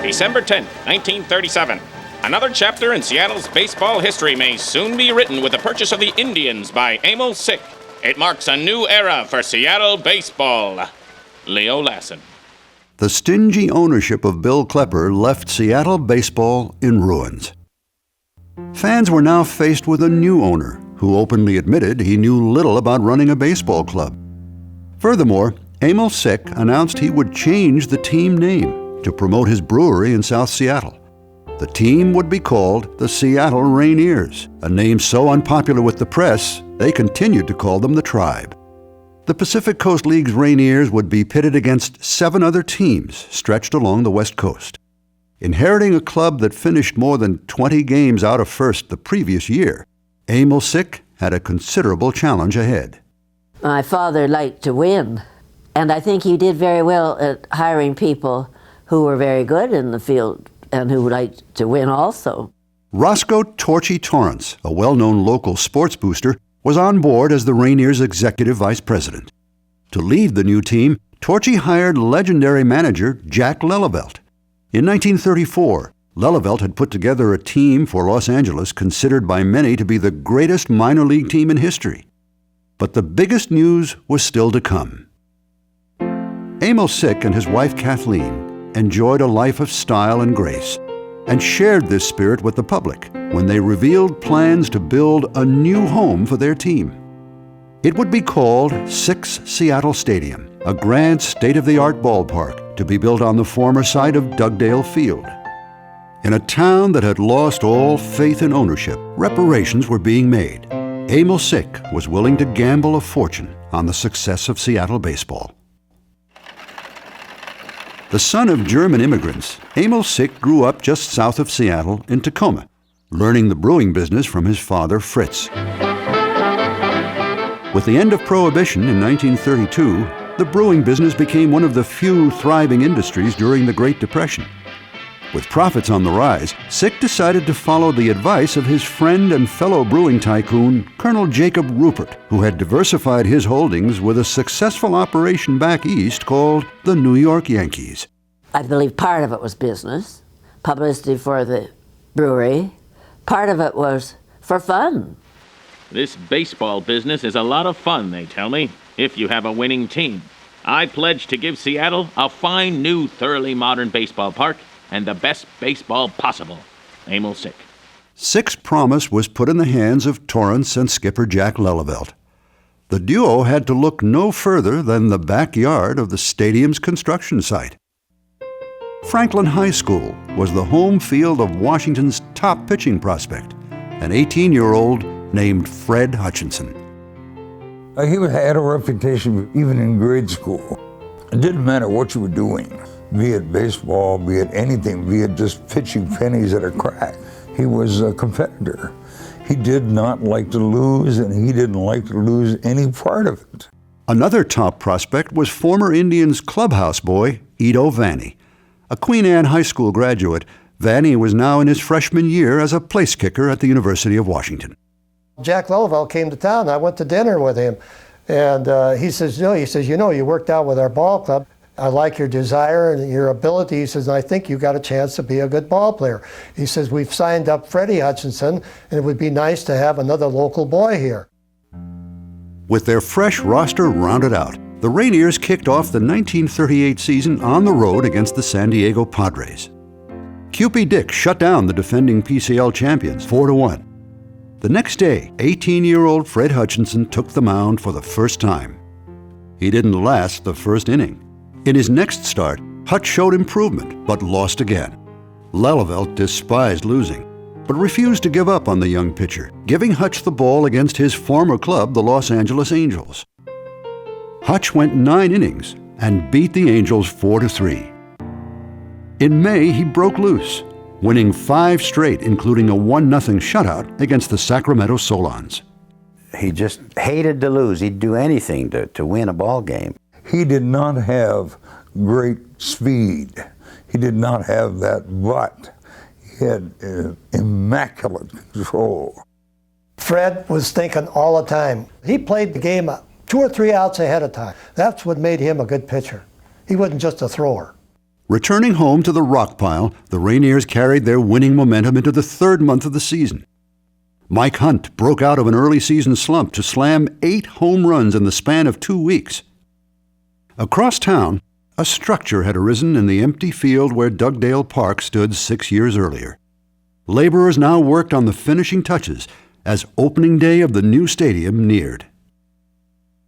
December 10, 1937. Another chapter in Seattle's baseball history may soon be written with the purchase of the Indians by Emil Sick. It marks a new era for Seattle baseball. Leo Lassen. The stingy ownership of Bill Klepper left Seattle baseball in ruins. Fans were now faced with a new owner who openly admitted he knew little about running a baseball club. Furthermore, Emil Sick announced he would change the team name to promote his brewery in South Seattle. The team would be called the Seattle Rainiers, a name so unpopular with the press, they continued to call them the Tribe. The Pacific Coast League's Rainiers would be pitted against 7 other teams stretched along the West Coast. Inheriting a club that finished more than 20 games out of first the previous year, Emil Sick had a considerable challenge ahead. My father liked to win, and I think he did very well at hiring people who were very good in the field and who liked to win also. Roscoe Torchy Torrance, a well-known local sports booster, was on board as the Rainiers' executive vice president. To lead the new team, Torchy hired legendary manager Jack Lelevelt. In 1934, Lelevelt had put together a team for Los Angeles considered by many to be the greatest minor league team in history. But the biggest news was still to come. Emil Sick and his wife Kathleen enjoyed a life of style and grace, and shared this spirit with the public when they revealed plans to build a new home for their team. It would be called Sick's Seattle Stadium, a grand state-of-the-art ballpark to be built on the former site of Dugdale Field. In a town that had lost all faith in ownership, reparations were being made. Emil Sick was willing to gamble a fortune on the success of Seattle baseball. The son of German immigrants, Emil Sick grew up just south of Seattle in Tacoma, learning the brewing business from his father, Fritz. With the end of Prohibition in 1932, the brewing business became one of the few thriving industries during the Great Depression. With profits on the rise, Sick decided to follow the advice of his friend and fellow brewing tycoon, Colonel Jacob Rupert, who had diversified his holdings with a successful operation back east called the New York Yankees. I believe part of it was business, publicity for the brewery. Part of it was for fun. This baseball business is a lot of fun, they tell me, if you have a winning team. I pledge to give Seattle a fine, new, thoroughly modern baseball park and the best baseball possible. Emil Sick. Sick's promise was put in the hands of Torrance and skipper Jack Lelevelt. The duo had to look no further than the backyard of the stadium's construction site. Franklin High School was the home field of Washington's top pitching prospect, an 18-year-old named Fred Hutchinson. He had a reputation even in grade school. It didn't matter what you were doing, be it baseball, be it anything, be it just pitching pennies at a crack. He was a competitor. He did not like to lose, and he didn't like to lose any part of it. Another top prospect was former Indians clubhouse boy Edo Vanni. A Queen Anne High School graduate, Vanni was now in his freshman year as a place kicker at the University of Washington. Jack Lelevelt came to town. I went to dinner with him, and he says, you worked out with our ball club. I like your desire and your ability. He says, I think you got a chance to be a good ball player. He says, we've signed up Freddie Hutchinson, and it would be nice to have another local boy here. With their fresh roster rounded out, the Rainiers kicked off the 1938 season on the road against the San Diego Padres. Cupid Dick shut down the defending PCL champions 4-1. The next day, 18-year-old Fred Hutchinson took the mound for the first time. He didn't last the first inning. In his next start, Hutch showed improvement, but lost again. Lelevelt despised losing, but refused to give up on the young pitcher, giving Hutch the ball against his former club, the Los Angeles Angels. Hutch went 9 innings and beat the Angels 4-3. In May, he broke loose, winning 5 straight, including a 1-0 shutout against the Sacramento Solons. He just hated to lose. He'd do anything to win a ball game. He did not have great speed. He did not have that butt. He had immaculate control. Fred was thinking all the time. He played the game 2 or 3 outs ahead of time. That's what made him a good pitcher. He wasn't just a thrower. Returning home to the rock pile, the Rainiers carried their winning momentum into the third month of the season. Mike Hunt broke out of an early season slump to slam 8 home runs in the span of 2 weeks. Across town, a structure had arisen in the empty field where Dugdale Park stood 6 years earlier. Laborers now worked on the finishing touches as opening day of the new stadium neared.